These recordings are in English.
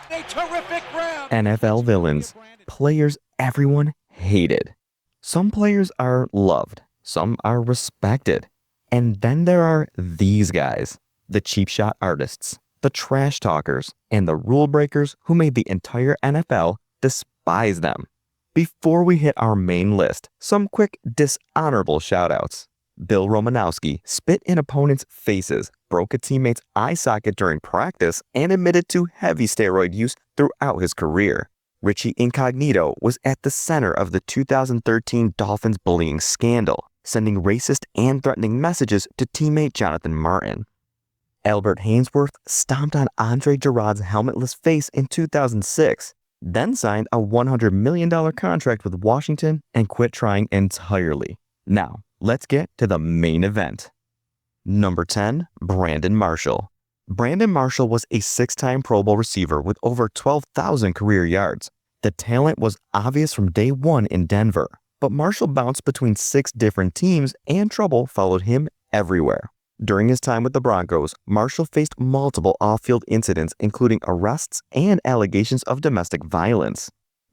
A terrific grab. NFL villains, players everyone hated. Some players are loved, some are respected. And then there are these guys, the cheap shot artists, the trash talkers, and the rule breakers who made the entire NFL despise them. Before we hit our main list, some quick dishonorable shoutouts. Bill Romanowski spit in opponents' faces, broke a teammate's eye socket during practice, and admitted to heavy steroid use throughout his career. Richie Incognito was at the center of the 2013 Dolphins bullying scandal, sending racist and threatening messages to teammate Jonathan Martin. Albert Haynesworth stomped on Andre Gurode's helmetless face in 2006, then signed a $100 million contract with Washington and quit trying entirely. Now, let's get to the main event. Number 10, Brandon Marshall. Brandon Marshall was a 6-time Pro Bowl receiver with over 12,000 career yards. The talent was obvious from day one in Denver, but Marshall bounced between 6 different teams and trouble followed him everywhere. During his time with the Broncos, Marshall faced multiple off-field incidents including arrests and allegations of domestic violence.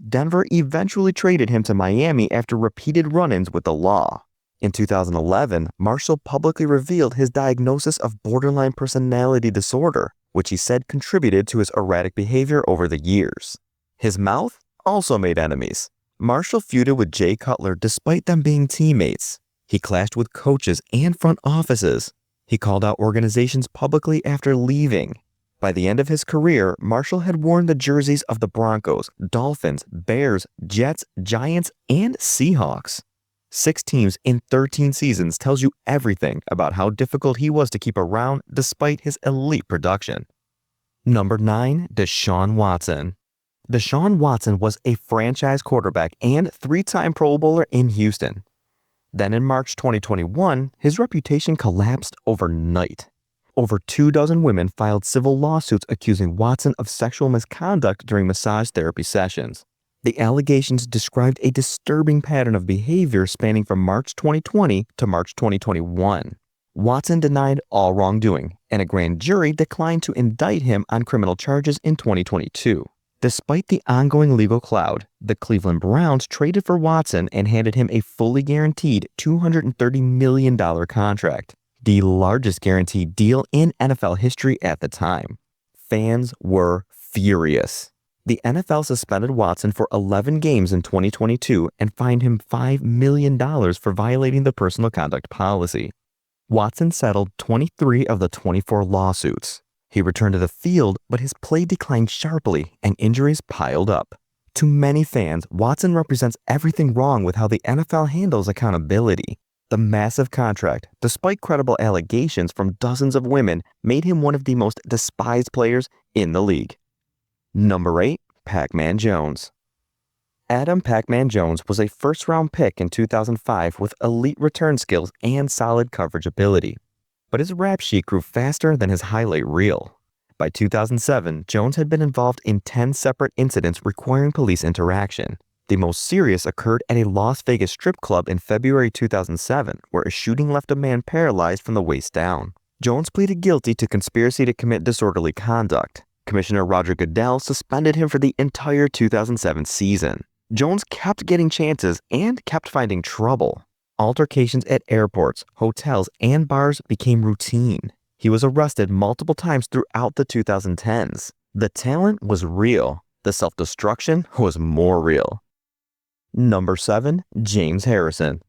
Denver eventually traded him to Miami after repeated run-ins with the law. In 2011, Marshall publicly revealed his diagnosis of borderline personality disorder, which he said contributed to his erratic behavior over the years. His mouth also made enemies. Marshall feuded with Jay Cutler despite them being teammates. He clashed with coaches and front offices. He called out organizations publicly after leaving. By the end of his career, Marshall had worn the jerseys of the Broncos, Dolphins, Bears, Jets, Giants, and Seahawks. 6 teams in 13 seasons tells you everything about how difficult he was to keep around despite his elite production. Number 9, Deshaun Watson. Deshaun Watson was a franchise quarterback and 3-time Pro Bowler in Houston. Then in March 2021, his reputation collapsed overnight. Over 24 women filed civil lawsuits accusing Watson of sexual misconduct during massage therapy sessions. The allegations described a disturbing pattern of behavior spanning from March 2020 to March 2021. Watson denied all wrongdoing, and a grand jury declined to indict him on criminal charges in 2022. Despite the ongoing legal cloud, the Cleveland Browns traded for Watson and handed him a fully guaranteed $230 million contract, the largest guaranteed deal in NFL history at the time. Fans were furious. The NFL suspended Watson for 11 games in 2022 and fined him $5 million for violating the personal conduct policy. Watson settled 23 of the 24 lawsuits. He returned to the field, but his play declined sharply and injuries piled up. To many fans, Watson represents everything wrong with how the NFL handles accountability. The massive contract, despite credible allegations from dozens of women, made him one of the most despised players in the league. Number 8, Pac-Man Jones. Adam Pac-Man Jones was a first-round pick in 2005 with elite return skills and solid coverage ability. But his rap sheet grew faster than his highlight reel. By 2007, Jones had been involved in 10 separate incidents requiring police interaction. The most serious occurred at a Las Vegas strip club in February 2007, where a shooting left a man paralyzed from the waist down. Jones pleaded guilty to conspiracy to commit disorderly conduct. Commissioner Roger Goodell suspended him for the entire 2007 season. Jones kept getting chances and kept finding trouble. Altercations at airports, hotels, and bars became routine. He was arrested multiple times throughout the 2010s. The talent was real. The self-destruction was more real. Number 7, James Harrison.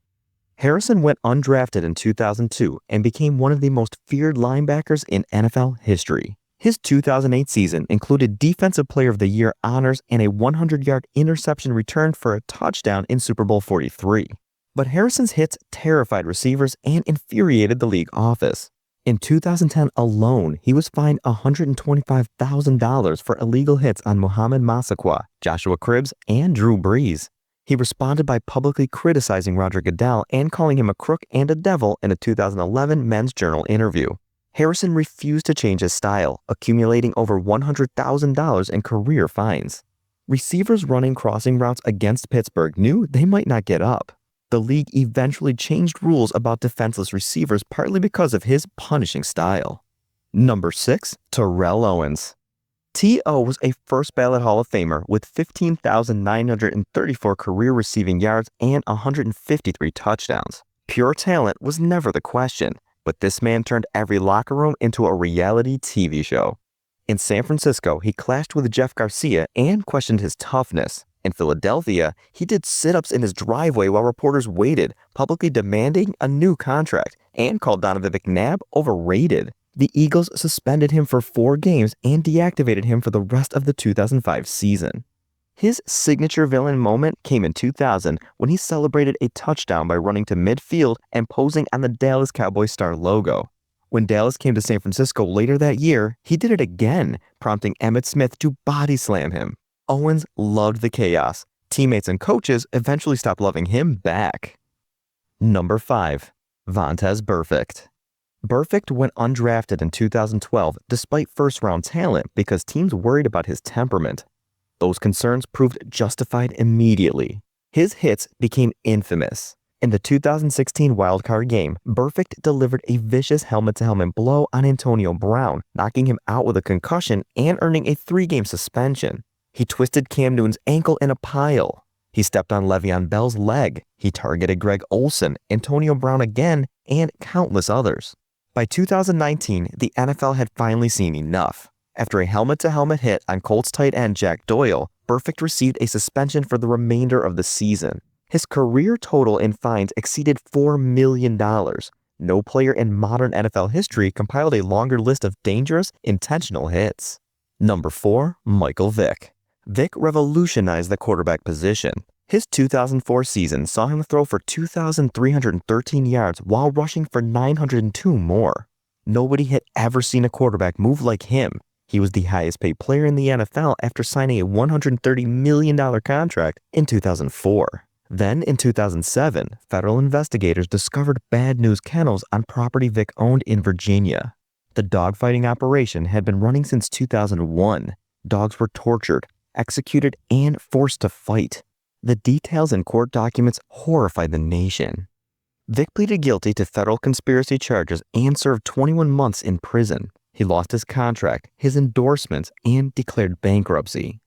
Harrison went undrafted in 2002 and became one of the most feared linebackers in NFL history. His 2008 season included Defensive Player of the Year honors and a 100-yard interception return for a touchdown in Super Bowl 43. But Harrison's hits terrified receivers and infuriated the league office. In 2010 alone, he was fined $125,000 for illegal hits on Mohamed Massaquoi, Joshua Cribbs, and Drew Brees. He responded by publicly criticizing Roger Goodell and calling him a crook and a devil in a 2011 Men's Journal interview. Harrison refused to change his style, accumulating over $100,000 in career fines. Receivers running crossing routes against Pittsburgh knew they might not get up. The league eventually changed rules about defenseless receivers partly because of his punishing style. Number 6, Terrell Owens. T.O. was a first ballot Hall of Famer with 15,934 career receiving yards and 153 touchdowns. Pure talent was never the question, but this man turned every locker room into a reality TV show. In San Francisco, he clashed with Jeff Garcia and questioned his toughness. In Philadelphia, he did sit-ups in his driveway while reporters waited, publicly demanding a new contract, and called Donovan McNabb overrated. The Eagles suspended him for 4 games and deactivated him for the rest of the 2005 season. His signature villain moment came in 2000 when he celebrated a touchdown by running to midfield and posing on the Dallas Cowboys star logo. When Dallas came to San Francisco later that year, he did it again, prompting Emmitt Smith to body slam him. Owens loved the chaos. Teammates and coaches eventually stopped loving him back. Number 5. Vontaze Burfict. Burfict went undrafted in 2012 despite first-round talent because teams worried about his temperament. Those concerns proved justified immediately. His hits became infamous. In the 2016 wildcard game, Burfict delivered a vicious helmet-to-helmet blow on Antonio Brown, knocking him out with a concussion and earning a 3-game suspension. He twisted Cam Newton's ankle in a pile. He stepped on Le'Veon Bell's leg. He targeted Greg Olsen, Antonio Brown again, and countless others. By 2019, the NFL had finally seen enough. After a helmet-to-helmet hit on Colts tight end Jack Doyle, Burfict received a suspension for the remainder of the season. His career total in fines exceeded $4 million. No player in modern NFL history compiled a longer list of dangerous, intentional hits. Number 4. Michael Vick. Vick revolutionized the quarterback position. His 2004 season saw him throw for 2,313 yards while rushing for 902 more. Nobody had ever seen a quarterback move like him. He was the highest paid player in the NFL after signing a $130 million contract in 2004. Then, in 2007, federal investigators discovered bad news kennels on property Vick owned in Virginia. The dogfighting operation had been running since 2001. Dogs were tortured, executed, and forced to fight. The details in court documents horrified the nation. Vick pleaded guilty to federal conspiracy charges and served 21 months in prison. He lost his contract, his endorsements, and declared bankruptcy.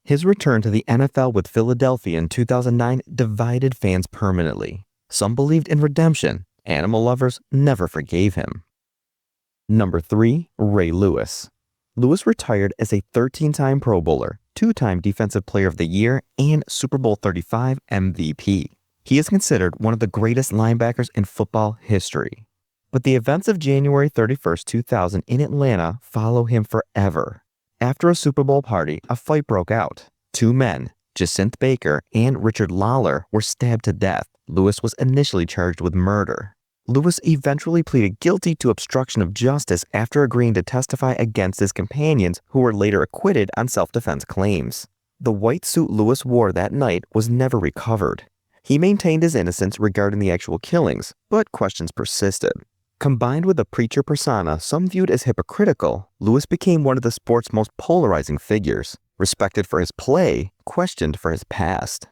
His return to the NFL with Philadelphia in 2009 divided fans permanently. Some believed in redemption. Animal lovers never forgave him. Number 3. Ray Lewis. Lewis retired as a 13-time Pro Bowler, 2-time Defensive Player of the Year, and Super Bowl 35 MVP. He is considered one of the greatest linebackers in football history. But the events of January 31, 2000 in Atlanta follow him forever. After a Super Bowl party, a fight broke out. 2 men, Jacinth Baker and Richard Lawler, were stabbed to death. Lewis was initially charged with murder. Lewis eventually pleaded guilty to obstruction of justice after agreeing to testify against his companions, who were later acquitted on self-defense claims. The white suit Lewis wore that night was never recovered. He maintained his innocence regarding the actual killings, but questions persisted. Combined with a preacher persona some viewed as hypocritical, Lewis became one of the sport's most polarizing figures, respected for his play, questioned for his past.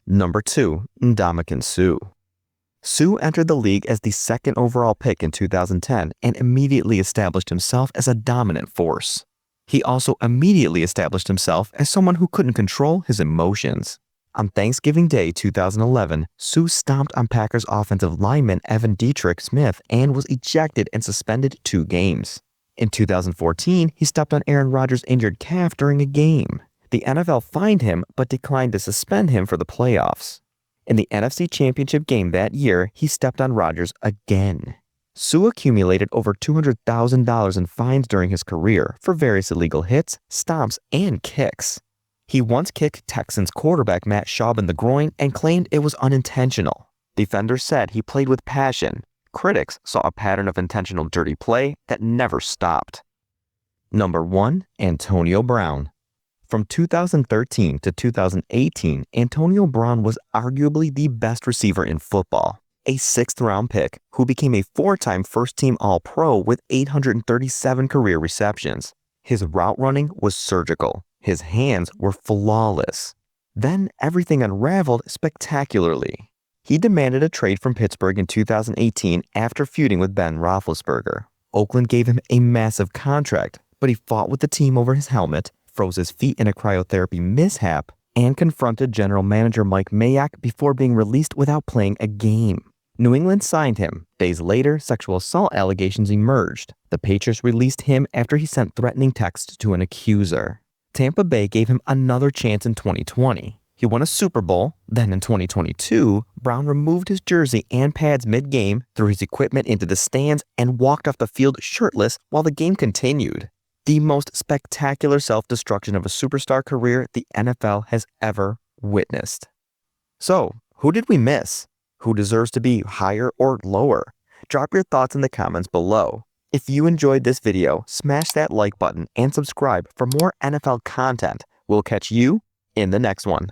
Number 2. Ndamukong Suh. Suh entered the league as the 2nd overall pick in 2010 and immediately established himself as a dominant force. He also immediately established himself as someone who couldn't control his emotions. On Thanksgiving Day 2011, Suh stomped on Packers offensive lineman Evan Dietrich Smith and was ejected and suspended 2 games. In 2014, he stepped on Aaron Rodgers' injured calf during a game. The NFL fined him but declined to suspend him for the playoffs. In the NFC Championship game that year, he stepped on Rodgers again. Suh accumulated over $200,000 in fines during his career for various illegal hits, stomps, and kicks. He once kicked Texans quarterback Matt Schaub in the groin and claimed it was unintentional. Defenders said he played with passion. Critics saw a pattern of intentional dirty play that never stopped. Number 1. Antonio Brown. From 2013 to 2018, Antonio Brown was arguably the best receiver in football. A 6th-round pick who became a 4-time first-team All-Pro with 837 career receptions. His route running was surgical. His hands were flawless. Then everything unraveled spectacularly. He demanded a trade from Pittsburgh in 2018 after feuding with Ben Roethlisberger. Oakland gave him a massive contract, but he fought with the team over his helmet, froze his feet in a cryotherapy mishap, and confronted general manager Mike Mayock before being released without playing a game. New England signed him. Days later, sexual assault allegations emerged. The Patriots released him after he sent threatening texts to an accuser. Tampa Bay gave him another chance in 2020. He won a Super Bowl. Then in 2022, Brown removed his jersey and pads mid-game, threw his equipment into the stands, and walked off the field shirtless while the game continued. The most spectacular self-destruction of a superstar career the NFL has ever witnessed. So, who did we miss? Who deserves to be higher or lower? Drop your thoughts in the comments below. If you enjoyed this video, smash that like button and subscribe for more NFL content. We'll catch you in the next one.